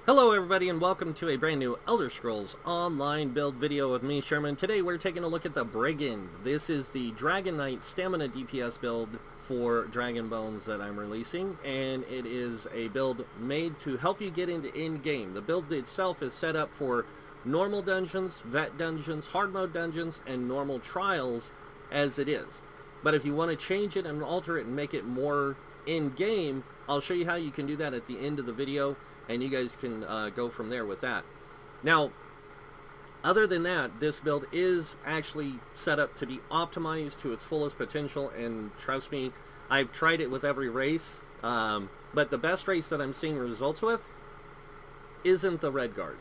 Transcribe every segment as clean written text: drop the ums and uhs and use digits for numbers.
Hello everybody and welcome to a brand new Elder Scrolls Online build video with me, Sherman. Today we're taking a look at the Brigand. This is the Dragon Knight Stamina DPS build for Dragon Bones that I'm releasing, and it is a build made to help you get into in-game. The build itself is set up for normal dungeons, vet dungeons, hard mode dungeons, and normal trials as it is. But if you want to change it and alter it and make it more in-game, I'll show you how you can do that at the end of the video, and you guys can go from there with that. Now, other than that, this build is actually set up to be optimized to its fullest potential, and trust me, I've tried it with every race, but the best race that I'm seeing results with isn't the Red Guard.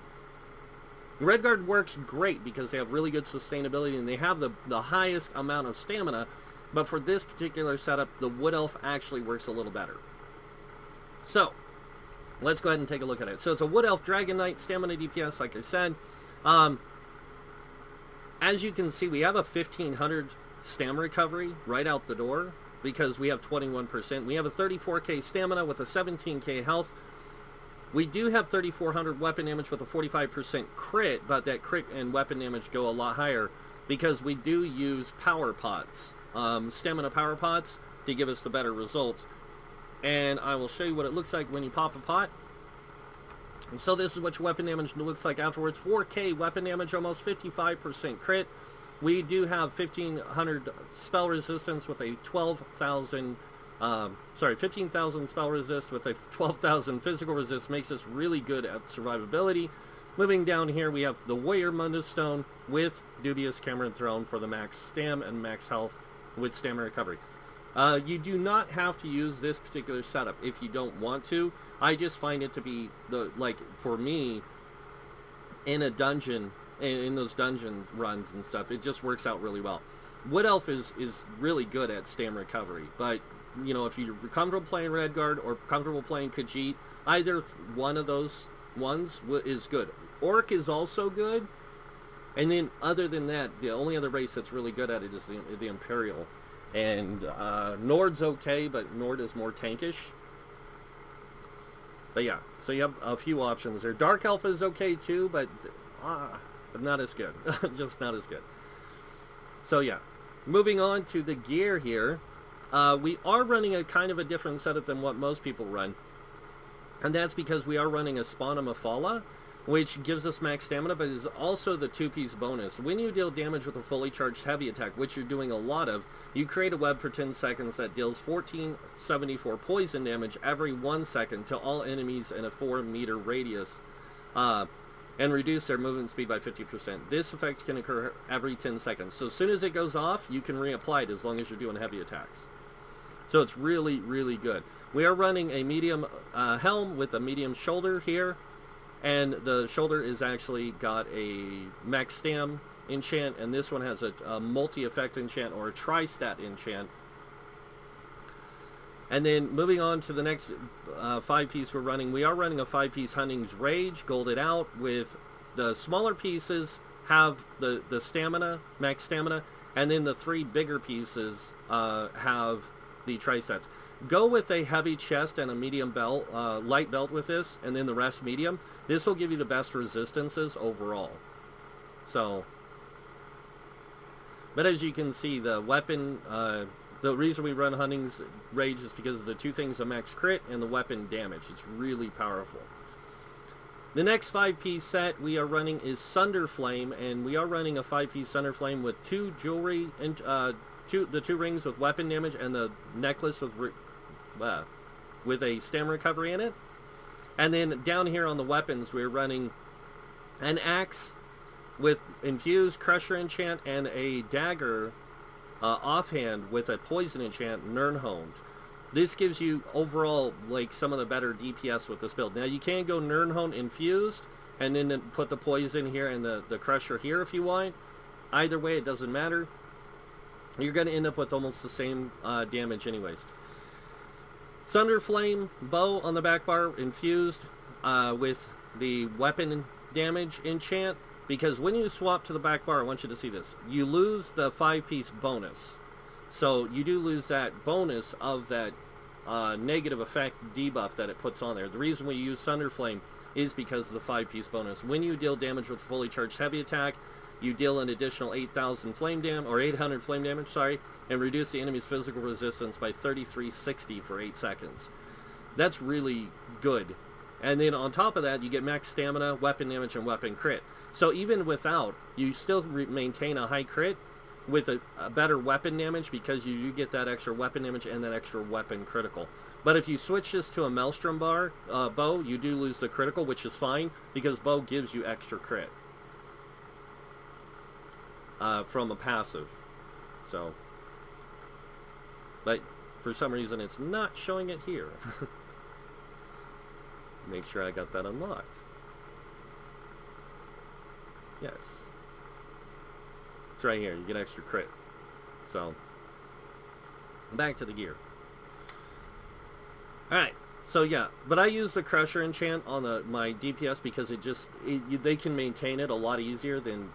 The Red Guard works great because they have really good sustainability and they have the highest amount of stamina, but for this particular setup, the Wood Elf actually works a little better. So, let's go ahead and take a look at it. So it's a Wood Elf Dragon Knight Stamina DPS, like I said. As you can see, we have a 1500 stam recovery right out the door because we have 21%. We have a 34k stamina with a 17k health. We do have 3400 weapon damage with a 45% crit, but that crit and weapon damage go a lot higher because we do use power pots, stamina power pots, to give us the better results. And I will show you what it looks like when you pop a pot. And so this is what your weapon damage looks like afterwards. 4k weapon damage, almost 55% crit. We do have 1500 spell resistance with a 15,000 spell resist with a 12,000 physical resist. Makes us really good at survivability. Moving down here, we have the Warrior Mundus Stone with Dubious Cameron Throne for the max stam and max health with stamina recovery. You do not have to use this particular setup if you don't want to. I just find it to be, for me, in a dungeon, in those dungeon runs and stuff, it just works out really well. Wood Elf is really good at stam recovery, but, you know, if you're comfortable playing Red Guard or comfortable playing Khajiit, either one of those ones is good. Orc is also good, and then other than that, the only other race that's really good at it is the Imperial. And Nord's okay, but Nord is more tankish. But yeah, so you have a few options there. Dark Elf is okay too, but not as good. Just not as good. So yeah, moving on to the gear here. We are running a kind of a different setup than what most people run. And that's because we are running a Spawn of Mephala, which gives us max stamina, but is also the 2-piece bonus. When you deal damage with a fully charged heavy attack, which you're doing a lot of, you create a web for 10 seconds that deals 1474 poison damage every 1 second to all enemies in a 4-meter radius, and reduce their movement speed by 50%. This effect can occur every 10 seconds. So as soon as it goes off, you can reapply it as long as you're doing heavy attacks. So it's really, really good. We are running a medium helm with a medium shoulder here. And the shoulder is actually got a max stam enchant, and this one has a multi-effect enchant or a tri-stat enchant. And then moving on to the next 5-piece we're running, we are running a 5-piece Hunting's Rage, golded out, with the smaller pieces have the stamina, max stamina, and then the 3 bigger pieces have the tri-stats. Go with a heavy chest and a medium belt, light belt with this, and then the rest medium. This will give you the best resistances overall. So, but as you can see, the weapon, the reason we run Hunting's Rage is because of the 2 things, the max crit and the weapon damage. It's really powerful. The next 5-piece set we are running is Sunder Flame, and we are running a 5-piece Sunder Flame with 2 jewelry and the 2 rings with weapon damage and the necklace with a stam recovery in it. And then down here on the weapons, we're running an axe with infused crusher enchant and a dagger offhand with a poison enchant, Nirnhoned. This gives you overall like some of the better DPS with this build. Now you can go Nirnhoned infused and then put the poison here and the crusher here if you want. Either way, it doesn't matter. You're going to end up with almost the same damage anyways. Sunder Flame bow on the back bar infused with the weapon damage enchant, because when you swap to the back bar, I want you to see this, you lose the 5-piece bonus. So you do lose that bonus of that negative effect debuff that it puts on there. The reason we use Sunder Flame is because of the 5-piece bonus. When you deal damage with fully charged heavy attack, you deal an additional 8,000 flame damage, or 800 flame damage, sorry, and reduce the enemy's physical resistance by 3360 for 8 seconds. That's really good. And then on top of that, you get max stamina, weapon damage, and weapon crit. So even without, you still maintain a high crit with a better weapon damage, because you get that extra weapon damage and that extra weapon critical. But if you switch this to a Maelstrom bow, you do lose the critical, which is fine, because bow gives you extra crit from a passive. So, but for some reason it's not showing it here. Make sure I got that unlocked. Yes. It's right here. You get extra crit. So, back to the gear. Alright. So, yeah. But I use the Crusher enchant on my DPS because they can maintain it a lot easier than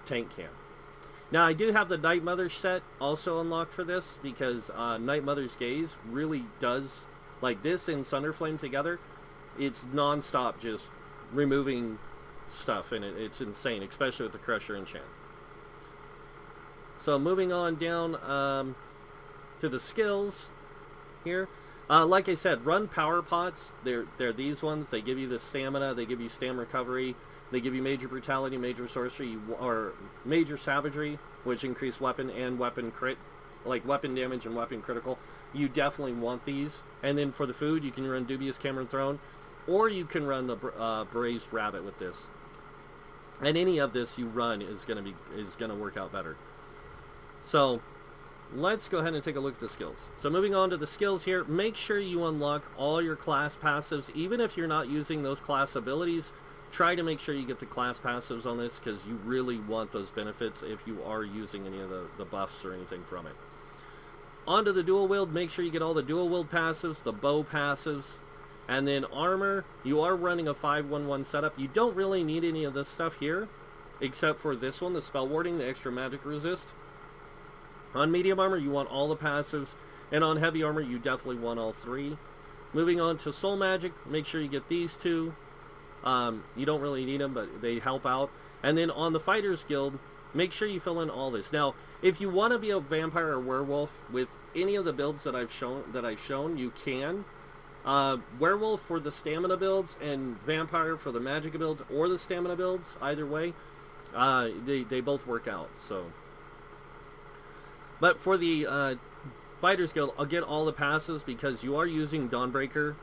tank can. Now, I do have the Night Mother set also unlocked for this, because Night Mother's Gaze really does, like this and Sunder Flame together, it's non-stop just removing stuff, and it's insane, especially with the Crusher enchant. So moving on down to the skills here. Like I said, run power pots. They're these ones. They give you the stamina. They give you stam recovery. They give you major brutality, major sorcery, or major savagery, which increase weapon and weapon crit, like weapon damage and weapon critical. You definitely want these. And then for the food, you can run Dubious Cameron Throne, or you can run the Braised Rabbit with this. And any of this you run is gonna work out better. So let's go ahead and take a look at the skills. So moving on to the skills here, make sure you unlock all your class passives. Even if you're not using those class abilities, try to make sure you get the class passives on this, because you really want those benefits if you are using any of the buffs or anything from it. Onto the dual wield, make sure you get all the dual wield passives, the bow passives, and then armor. You are running a 5-1-1 setup. You don't really need any of this stuff here, except for this one, the spell warding, the extra magic resist. On medium armor, you want all the passives, and on heavy armor, you definitely want all 3. Moving on to soul magic, make sure you get these 2. You don't really need them, but they help out. And then on the Fighters Guild, make sure you fill in all this. Now, if you want to be a vampire or werewolf with any of the builds that I've shown, you can. Werewolf for the stamina builds, and vampire for the magic builds or the stamina builds. Either way, they both work out. So, but for the Fighters Guild, I'll get all the passes, because you are using Dawnbreaker.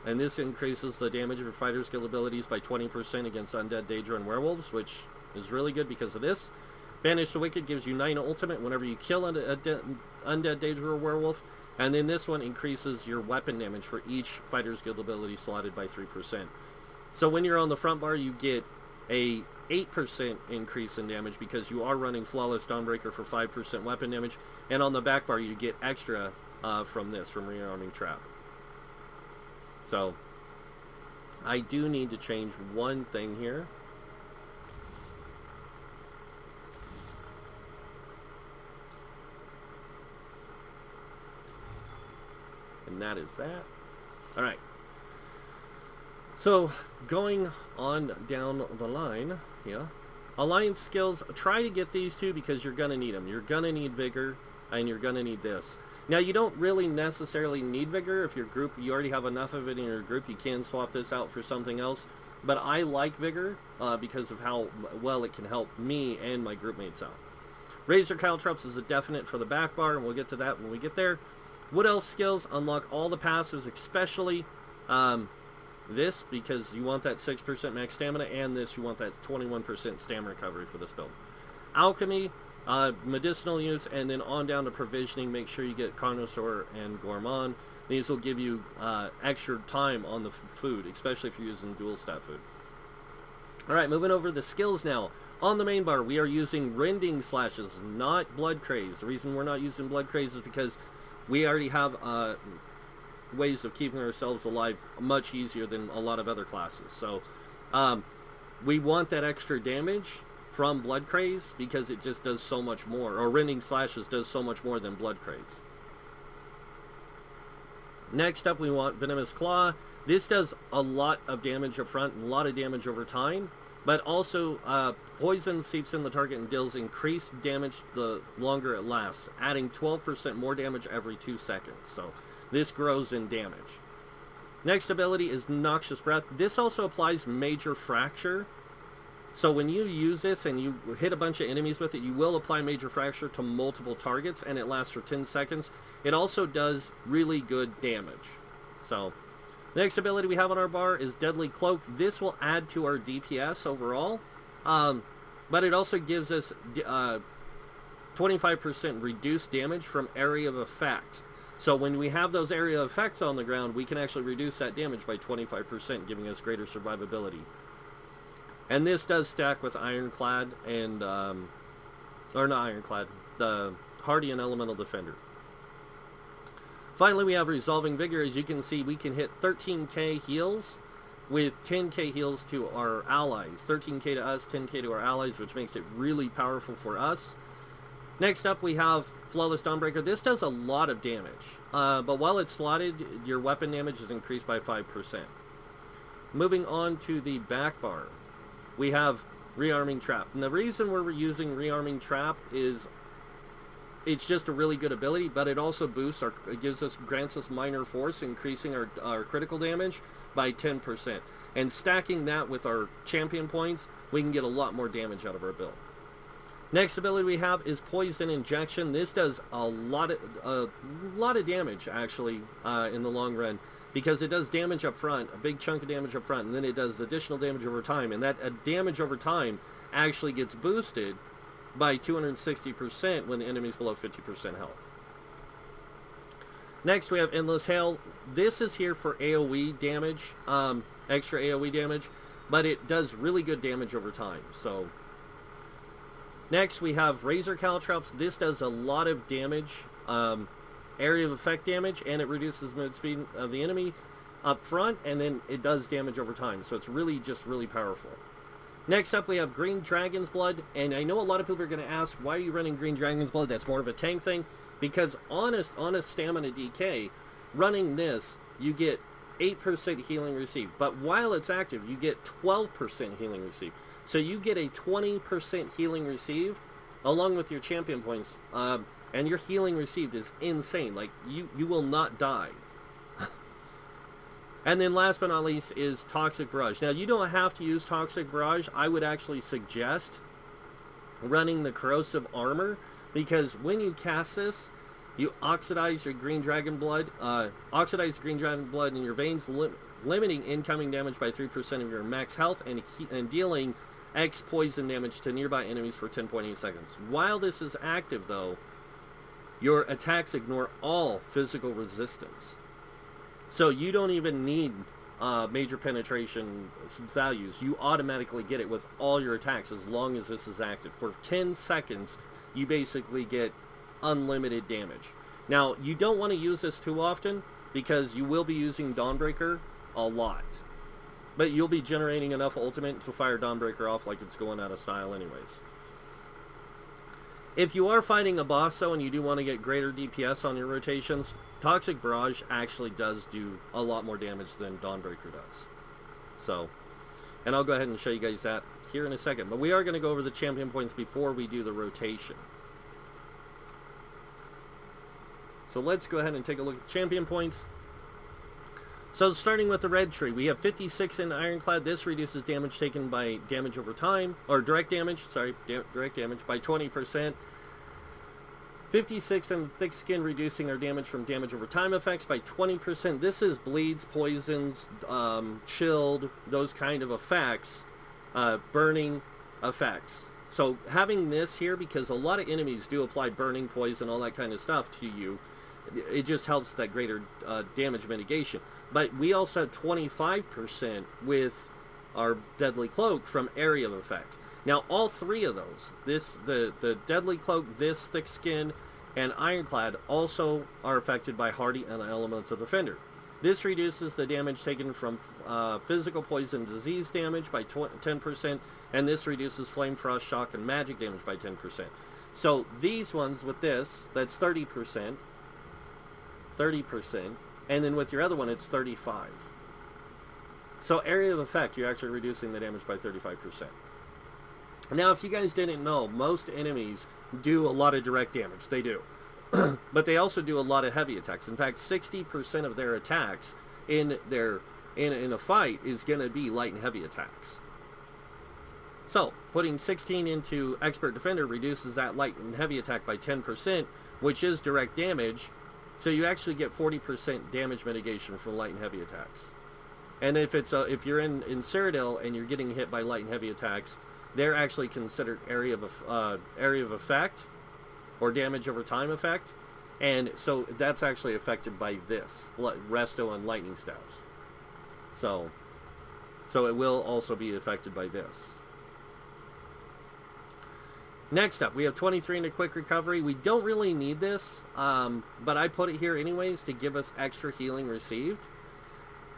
And this increases the damage of your Fighter's Guild abilities by 20% against Undead, Daedra, and Werewolves, which is really good because of this. Banish the Wicked gives you 9 ultimate whenever you kill an Undead, Daedra, or Werewolf. And then this one increases your weapon damage for each Fighter's Guild ability slotted by 3%. So when you're on the front bar, you get a 8% increase in damage, because you are running Flawless Dawnbreaker for 5% weapon damage. And on the back bar, you get extra from Rearming Trap. So, I do need to change one thing here. And that is that. Alright. So, going on down the line, yeah. Alliance skills, try to get these 2, because you're going to need them. You're going to need Vigor, and you're going to need this. Now, you don't really necessarily need Vigor. If your group, you already have enough of it in your group, you can swap this out for something else. But I like Vigor because of how well it can help me and my group mates out. Razor Caltrops is a definite for the back bar, and we'll get to that when we get there. Wood Elf skills, unlock all the passives, especially this, because you want that 6% max stamina, and this, you want that 21% stamina recovery for this build. Alchemy, medicinal use, and then on down to provisioning. Make sure you get Carnosaur and Gourmand. These will give you extra time on the food, especially if you're using dual stat food. Alright, moving over to the skills now. On the main bar, we are using Rending Slashes, not Blood Craze. The reason we're not using Blood Craze is because we already have ways of keeping ourselves alive much easier than a lot of other classes. So, we want that extra damage from Blood Craze, because it just does so much more, or Rending Slashes does so much more than Blood Craze. Next up, we want Venomous Claw. This does a lot of damage up front and a lot of damage over time, but also poison seeps in the target and deals increased damage the longer it lasts, adding 12% more damage every 2 seconds. So this grows in damage. Next ability is Noxious Breath. This also applies Major Fracture. So when you use this and you hit a bunch of enemies with it, you will apply Major Fracture to multiple targets, and it lasts for 10 seconds. It also does really good damage. So, the next ability we have on our bar is Deadly Cloak. This will add to our DPS overall, but it also gives us 25% reduced damage from area of effect. So when we have those area of effects on the ground, we can actually reduce that damage by 25%, giving us greater survivability. And this does stack with Ironclad and, or not Ironclad, the Hardy and Elemental Defender. Finally, we have Resolving Vigor. As you can see, we can hit 13k heals with 10k heals to our allies. 13k to us, 10k to our allies, which makes it really powerful for us. Next up, we have Flawless Dawnbreaker. This does a lot of damage, but while it's slotted, your weapon damage is increased by 5%. Moving on to the back bar, we have Rearming Trap. And the reason we're using Rearming Trap is it's just a really good ability, but it also boosts our, grants us minor force, increasing our critical damage by 10%. And stacking that with our champion points, we can get a lot more damage out of our build. Next ability we have is Poison Injection. This does a lot of damage actually in the long run, because it does damage up front, a big chunk of damage up front, and then it does additional damage over time, and that damage over time actually gets boosted by 260% when the enemy's below 50% health. Next we have Endless Hail. This is here for AoE damage, extra AoE damage, but it does really good damage over time. So next we have Razor Caltrops. This does a lot of damage, area of effect damage, and it reduces movement speed of the enemy up front, and then it does damage over time. So it's really just really powerful. Next up we have Green Dragon's Blood, and I know a lot of people are going to ask, why are you running Green Dragon's Blood? That's more of a tank thing, because on a stamina DK, running this, you get 8% healing received, but while it's active, you get 12% healing received. So you get a 20% healing received along with your champion points, and your healing received is insane. Like, you will not die. And then last but not least is Toxic Barrage. Now, you don't have to use Toxic Barrage. I would actually suggest running the Corrosive Armor, because when you cast this, you oxidize your Green Dragon Blood, oxidize the Green Dragon Blood in your veins, limiting incoming damage by 3% of your max health, and dealing X poison damage to nearby enemies for 10.8 seconds. While this is active, though, your attacks ignore all physical resistance. So you don't even need major penetration values. You automatically get it with all your attacks as long as this is active. For 10 seconds, you basically get unlimited damage. Now, you don't want to use this too often, because you will be using Dawnbreaker a lot. But you'll be generating enough ultimate to fire Dawnbreaker off like it's going out of style anyways. If you are fighting a boss, though, and you do want to get greater DPS on your rotations, Toxic Barrage actually does do a lot more damage than Dawnbreaker does. So, and I'll go ahead and show you guys that here in a second. But we are going to go over the champion points before we do the rotation. So let's go ahead and take a look at the champion points. So starting with the red tree, we have 56 in Ironclad. This reduces damage taken by damage over time, or direct damage, sorry, direct damage by 20%. 56 in Thick Skin, reducing our damage from damage over time effects by 20%. This is bleeds, poisons, chilled, those kind of effects, burning effects. So having this here, because a lot of enemies do apply burning, poison, all that kind of stuff to you, it just helps that greater damage mitigation. But we also have 25% with our Deadly Cloak from area of effect. Now, all three of those, the Deadly Cloak, this Thick Skin, and Ironclad, also are affected by Hardy and Elemental Defender. This reduces the damage taken from physical poison disease damage by 10%, and this reduces Flame Frost, Shock, and Magic damage by 10%. So these ones with this, that's 30%, and then with your other one it's 35. So area of effect, you're actually reducing the damage by 35%. Now, if you guys didn't know, most enemies do a lot of direct damage. They do. But they also do a lot of heavy attacks. In fact, 60% of their attacks in a fight is going to be light and heavy attacks. So, putting 16 into Expert Defender reduces that light and heavy attack by 10%, which is direct damage. So you actually get 40% damage mitigation from light and heavy attacks. And if you're in Cyrodiil and you're getting hit by light and heavy attacks, they're actually considered area of effect, or damage over time effect, and so that's actually affected by this resto and lightning stabs. So it will also be affected by this. Next up, we have 23 into quick recovery. We don't really need this, but I put it here anyways to give us extra healing received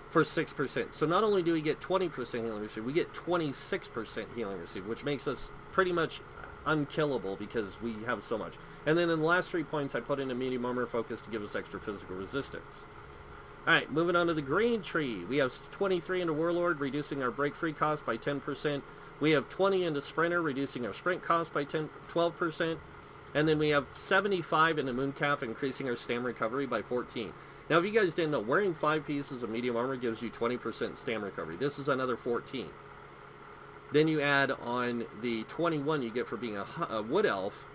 for 6%. So not only do we get 20% healing received, we get 26% healing received, which makes us pretty much unkillable because we have so much. And then in the last 3 points, I put in a medium armor focus to give us extra physical resistance. Alright, moving on to the green tree. We have 23 into Warlord, reducing our break free cost by 10%. We have 20 into Sprinter, reducing our sprint cost by 12%. And then we have 75 into Mooncalf, increasing our stam recovery by 14. Now, if you guys didn't know, wearing 5 pieces of medium armor gives you 20% stam recovery. This is another 14. Then you add on the 21 you get for being a wood elf,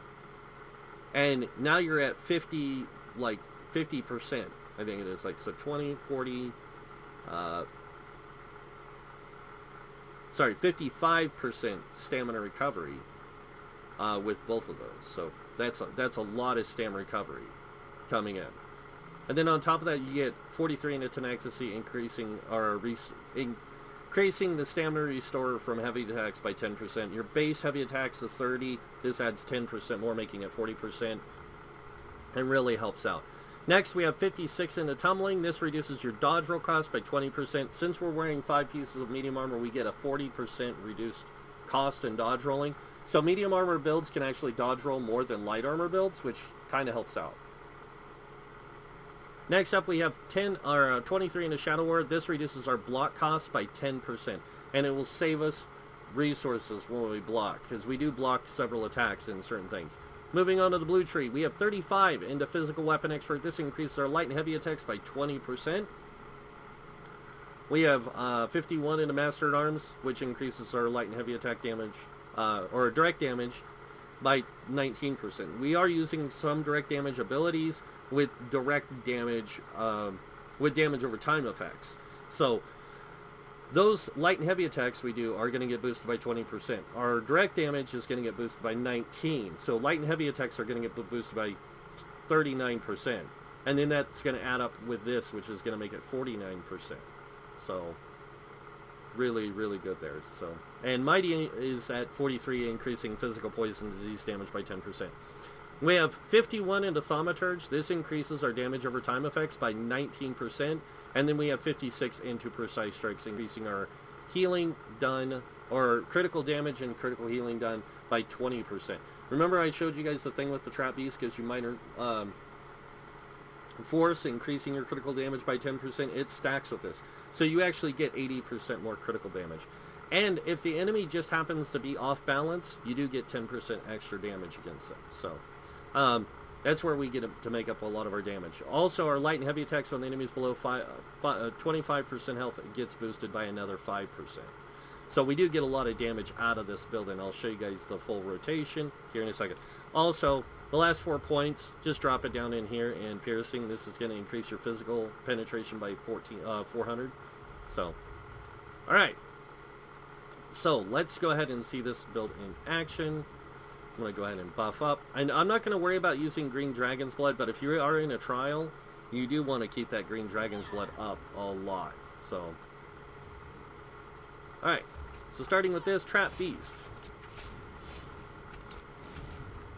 and now you're at 50, like 50%, I think it is. Like, so 20, 40, sorry, 55% stamina recovery with both of those. So that's a lot of stam recovery coming in. And then on top of that, you get 43 into Tenacity, increasing the stamina restore from heavy attacks by 10%. Your base heavy attacks is 30. This adds 10% more, making it 40%. And really helps out. Next, we have 56 into Tumbling. This reduces your dodge roll cost by 20%. Since we're wearing 5 pieces of medium armor, we get a 40% reduced cost in dodge rolling. So medium armor builds can actually dodge roll more than light armor builds, which kind of helps out. Next up, we have 23 into Shadow Ward. This reduces our block costs by 10%, and it will save us resources when we block, because we do block several attacks in certain things. Moving on to the blue tree, we have 35 into Physical Weapon Expert. This increases our light and heavy attacks by 20%. We have 51 into Master at Arms, which increases our light and heavy attack damage, or direct damage, by 19%. We are using some direct damage abilities with direct damage, with damage over time effects. So those light and heavy attacks we do are going to get boosted by 20%. Our direct damage is going to get boosted by 19. So light and heavy attacks are going to get boosted by 39%. And then that's going to add up with this, which is going to make it 49%. So really, really good there. So, and Mighty is at 43, increasing physical poison disease damage by 10%. We have 51 into Thaumaturge. This increases our damage over time effects by 19%. And then we have 56 into Precise Strikes, increasing our healing done, or critical damage and critical healing done by 20%. Remember I showed you guys the thing with the Trap Beast, gives you minor force, increasing your critical damage by 10%. It stacks with this. So you actually get 80% more critical damage. And if the enemy just happens to be off balance, you do get 10% extra damage against them. So that's where we get to make up a lot of our damage. Also, our light and heavy attacks on the enemies below 25% health gets boosted by another 5%. So we do get a lot of damage out of this build, and I'll show you guys the full rotation here in a second. Also, the last 4 points, just drop it down in here, and piercing, this is going to increase your physical penetration by 400. So, alright. So, let's go ahead and see this build in action. I'm going to go ahead and buff up. And I'm not going to worry about using Green Dragon's Blood, but if you are in a trial, you do want to keep that Green Dragon's Blood up a lot. So, alright. So starting with this, Trap Beast.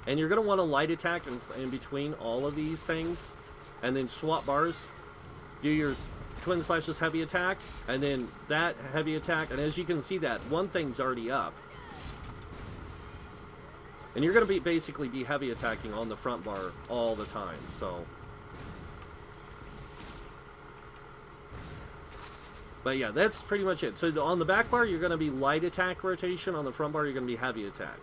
And you're going to want to light attack in between all of these things. And then swap bars. Do your Twin Slashes heavy attack. And then that heavy attack. And as you can see, that one thing's already up. And you're going to basically be heavy attacking on the front bar all the time. So But yeah, that's pretty much it. So on the back bar, you're going to be light attack rotation. On the front bar, you're going to be heavy attack.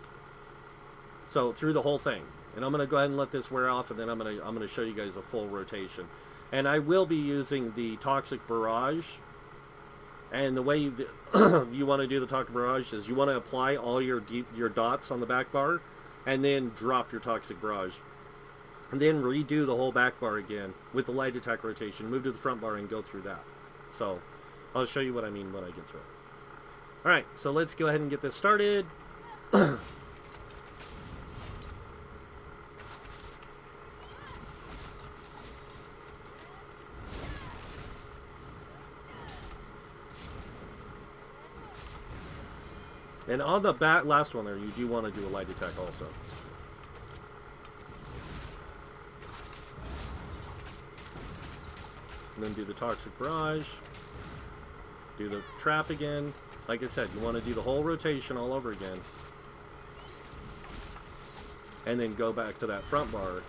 So through the whole thing. And I'm going to go ahead and let this wear off, and then I'm going to show you guys a full rotation. And I will be using the Toxic Barrage. And the way you want to do the Toxic Barrage is you want to apply all your dots on the back bar, and then drop your Toxic Barrage. And then redo the whole back bar again with the light attack rotation. Move to the front bar and go through that. So I'll show you what I mean when I get to it. Alright, so let's go ahead and get this started. And on the last one there, you do want to do a light attack also. And then do the Toxic Barrage. Do the trap again. Like I said, you want to do the whole rotation all over again. And then go back to that front bar.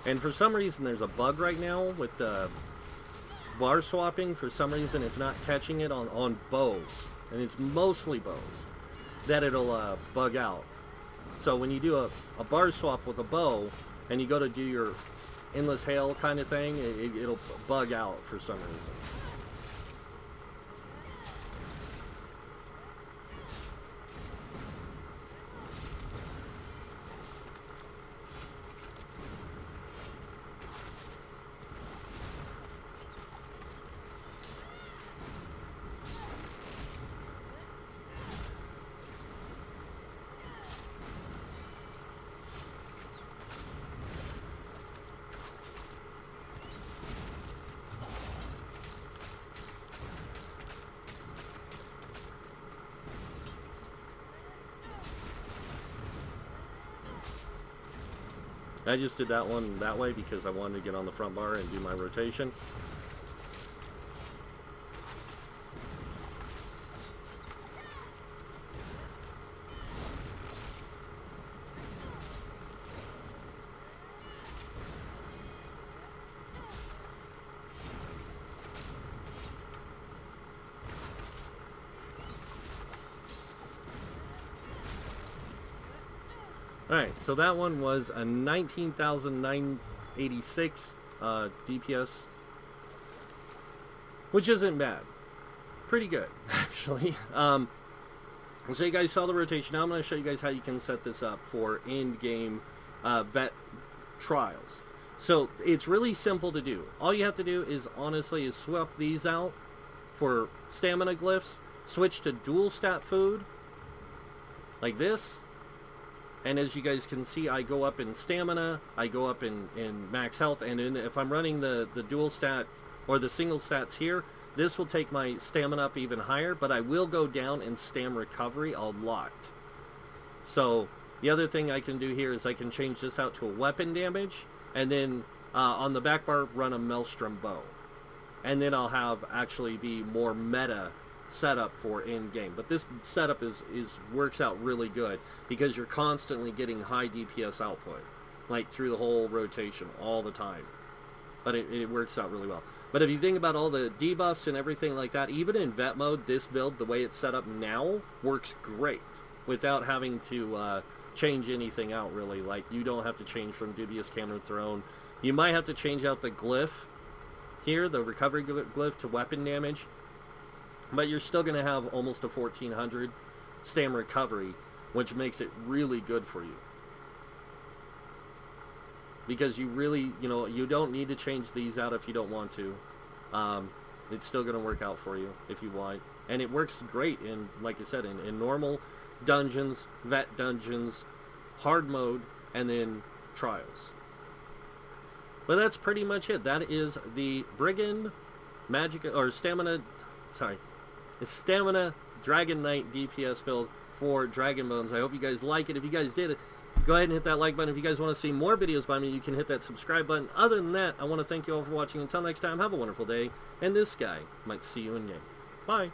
And for some reason there's a bug right now with the bar swapping. For some reason it's not catching it on bows. And it's mostly bows that it'll bug out. So when you do a bar swap with a bow and you go to do your endless hail kind of thing, it'll bug out for some reason. I just did that one that way because I wanted to get on the front bar and do my rotation. Alright, so that one was a 19,986 DPS, which isn't bad. Pretty good, actually. So you guys saw the rotation. Now I'm going to show you guys how you can set this up for end-game vet trials. So it's really simple to do. All you have to do is, honestly, is swap these out for stamina glyphs, switch to dual stat food, like this. And as you guys can see, I go up in stamina, I go up in max health, and if I'm running the dual stat or the single stats here, this will take my stamina up even higher, but I will go down in stam recovery a lot. So the other thing I can do here is I can change this out to a weapon damage, and then on the back bar run a Maelstrom bow. And then I'll have actually the more meta setup for in-game. But this setup works out really good because you're constantly getting high DPS output, like through the whole rotation all the time. But it works out really well. But if you think about all the debuffs and everything like that, even in vet mode, this build, the way it's set up now, works great without having to change anything out, really. Like, you don't have to change from Dubious Cannon Throne. You might have to change out the glyph here, the recovery glyph, to weapon damage. But you're still going to have almost a 1400 stam recovery, which makes it really good for you. Because you really, you don't need to change these out if you don't want to. It's still going to work out for you if you want. And it works great in, like I said, in normal dungeons, vet dungeons, hard mode, and then trials. But that's pretty much it. That is the Brigand Stamina Dragon Knight DPS build for Dragon Bones. I hope you guys like it. If you guys did, go ahead and hit that like button. If you guys want to see more videos by me, you can hit that subscribe button. Other than that, I want to thank you all for watching. Until next time, have a wonderful day, and this guy might see you in game. Bye.